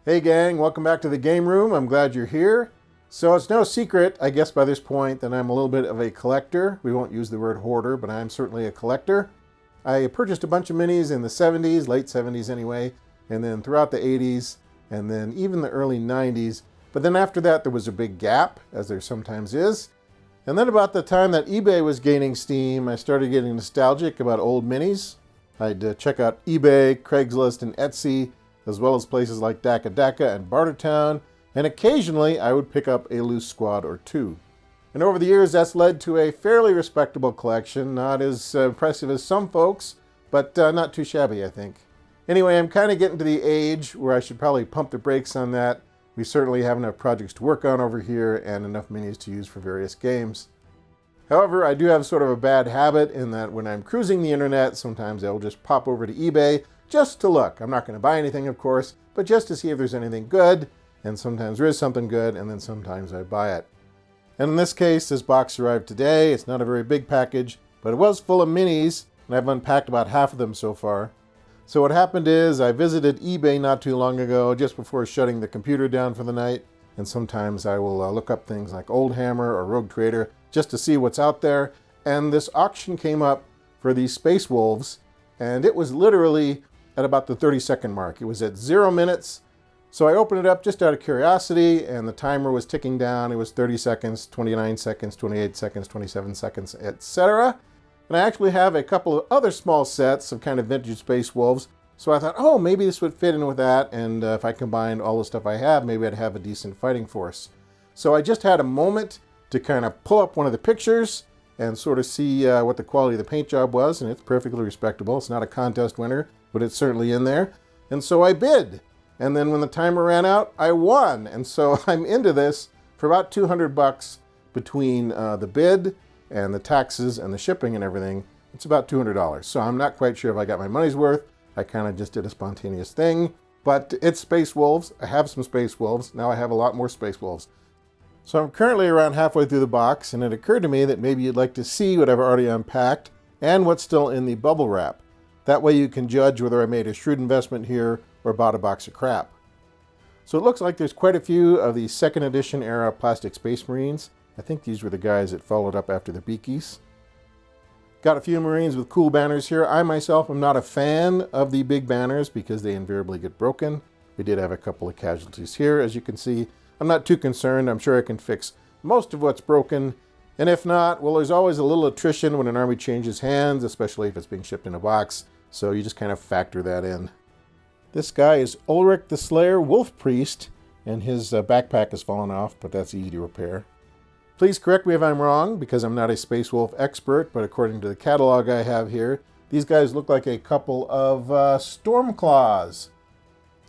Hey gang, welcome back to the game room. I'm glad you're here. So it's no secret, I guess by this point, that I'm a little bit of a collector. We won't use the word hoarder, but I'm certainly a collector. I purchased a bunch of minis in the 70s, late 70s anyway, and then throughout the 80s, and then even the early 90s. But then after that, there was a big gap, as there sometimes is. And then about the time that eBay was gaining steam, I started getting nostalgic about old minis. I'd check out eBay, Craigslist, and Etsy, as well as places like Daka Daka and Bartertown, and occasionally I would pick up a loose squad or two. And over the years, that's led to a fairly respectable collection, not as impressive as some folks, but not too shabby, I think. Anyway, I'm kind of getting to the age where I should probably pump the brakes on that. We certainly have enough projects to work on over here and enough minis to use for various games. However, I do have sort of a bad habit in that when I'm cruising the internet, sometimes I'll just pop over to eBay just to look. I'm not going to buy anything, of course, but just to see if there's anything good. And sometimes there is something good, and then sometimes I buy it. And in this case, this box arrived today. It's not a very big package, but it was full of minis, and I've unpacked about half of them so far. So what happened is I visited eBay not too long ago, just before shutting the computer down for the night. And sometimes I will look up things like Oldhammer or Rogue Trader just to see what's out there. And this auction came up for these Space Wolves, and it was literally at about the 30-second mark. It was at 0 minutes. So I opened it up just out of curiosity, and the timer was ticking down. It was 30 seconds, 29 seconds, 28 seconds, 27 seconds, etc. And I actually have a couple of other small sets of kind of vintage Space Wolves. So I thought, oh, maybe this would fit in with that. And if I combined all the stuff I have, maybe I'd have a decent fighting force. So I just had a moment to kind of pull up one of the pictures and sort of see what the quality of the paint job was. And it's perfectly respectable. It's not a contest winner, but it's certainly in there. And so I bid. And then when the timer ran out, I won. And so I'm into this for about $200 between the bid and the taxes and the shipping and everything. It's about $200. So I'm not quite sure if I got my money's worth. I kind of just did a spontaneous thing. But it's Space Wolves. I have some Space Wolves. Now I have a lot more Space Wolves. So I'm currently around halfway through the box, and it occurred to me that maybe you'd like to see what I've already unpacked and what's still in the bubble wrap. That way you can judge whether I made a shrewd investment here or bought a box of crap. So it looks like there's quite a few of the second edition era plastic Space Marines. I think these were the guys that followed up after the Beakies. Got a few Marines with cool banners here. I myself am not a fan of the big banners because they invariably get broken. We did have a couple of casualties here, as you can see. I'm not too concerned. I'm sure I can fix most of what's broken. And if not, well, there's always a little attrition when an army changes hands, especially if it's being shipped in a box. So you just kind of factor that in. This guy is Ulrich the Slayer Wolf Priest, and his backpack has fallen off, but that's easy to repair. Please correct me if I'm wrong, because I'm not a Space Wolf expert, but according to the catalog I have here, these guys look like a couple of Stormclaws.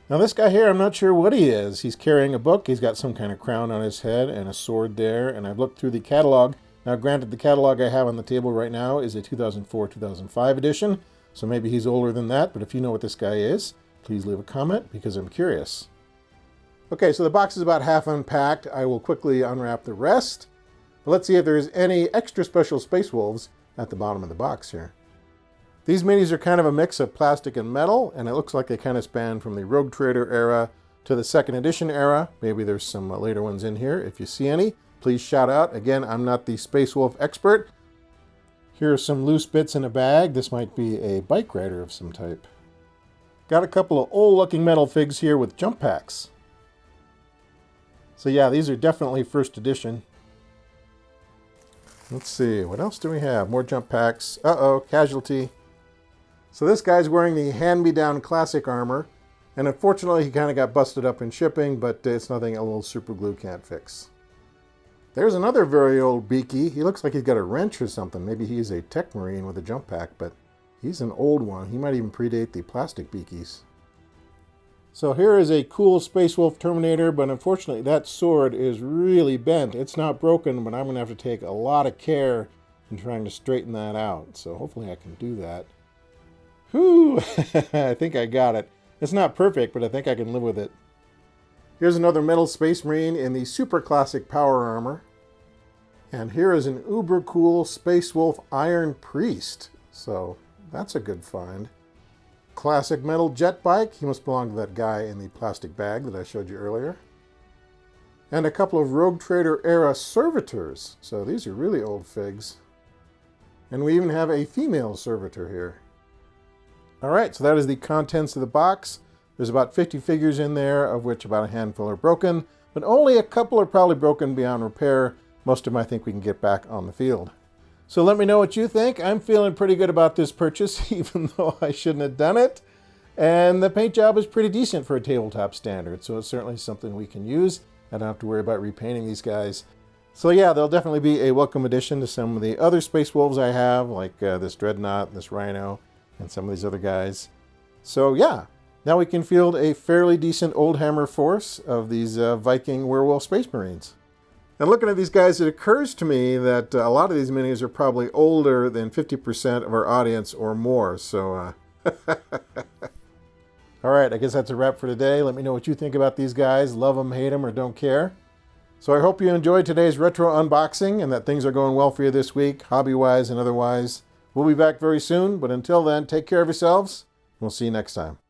Now this guy here, I'm not sure what he is. He's carrying a book, he's got some kind of crown on his head and a sword there, and I've looked through the catalog. Now granted, the catalog I have on the table right now is a 2004-2005 edition, so maybe he's older than that, but if you know what this guy is, please leave a comment because I'm curious. Okay, so the box is about half unpacked. I will quickly unwrap the rest. But let's see if there's any extra special Space Wolves at the bottom of the box here. These minis are kind of a mix of plastic and metal, and it looks like they kind of span from the Rogue Trader era to the second edition era. Maybe there's some later ones in here. If you see any, please shout out. Again, I'm not the Space Wolf expert. Here are some loose bits in a bag. This might be a bike rider of some type. Got a couple of old-looking metal figs here with jump packs. So yeah, these are definitely first edition. Let's see, what else do we have? More jump packs. Uh-oh, casualty. So this guy's wearing the hand-me-down classic armor, and unfortunately he kind of got busted up in shipping, but it's nothing a little super glue can't fix. There's another very old Beaky. He looks like he's got a wrench or something. Maybe he's a tech marine with a jump pack, but he's an old one. He might even predate the plastic Beakies. So here is a cool Space Wolf Terminator, but unfortunately that sword is really bent. It's not broken, but I'm going to have to take a lot of care in trying to straighten that out. So hopefully I can do that. Whew! I think I got it. It's not perfect, but I think I can live with it. Here's another metal Space Marine in the super classic power armor. And here is an uber cool Space Wolf Iron Priest. So that's a good find. classic metal jet bike. He must belong to that guy in the plastic bag that I showed you earlier. And a couple of Rogue Trader era servitors. So these are really old figs. And we even have a female servitor here. All right, so that is the contents of the box. There's about 50 figures in there, of which about a handful are broken, but only a couple are probably broken beyond repair. Most of them I think we can get back on the field. So let me know what you think. I'm feeling pretty good about this purchase, even though I shouldn't have done it. And the paint job is pretty decent for a tabletop standard, so it's certainly something we can use. I don't have to worry about repainting these guys. So yeah, they'll definitely be a welcome addition to some of the other Space Wolves I have, like this Dreadnought, this Rhino, and some of these other guys. So yeah, now we can field a fairly decent Oldhammer force of these Viking werewolf Space Marines. And looking at these guys, it occurs to me that a lot of these minis are probably older than 50% of our audience or more. So, all right, I guess that's a wrap for today. Let me know what you think about these guys. Love them, hate them, or don't care. So I hope you enjoyed today's retro unboxing and that things are going well for you this week, hobby-wise and otherwise. We'll be back very soon, but until then, take care of yourselves. We'll see you next time.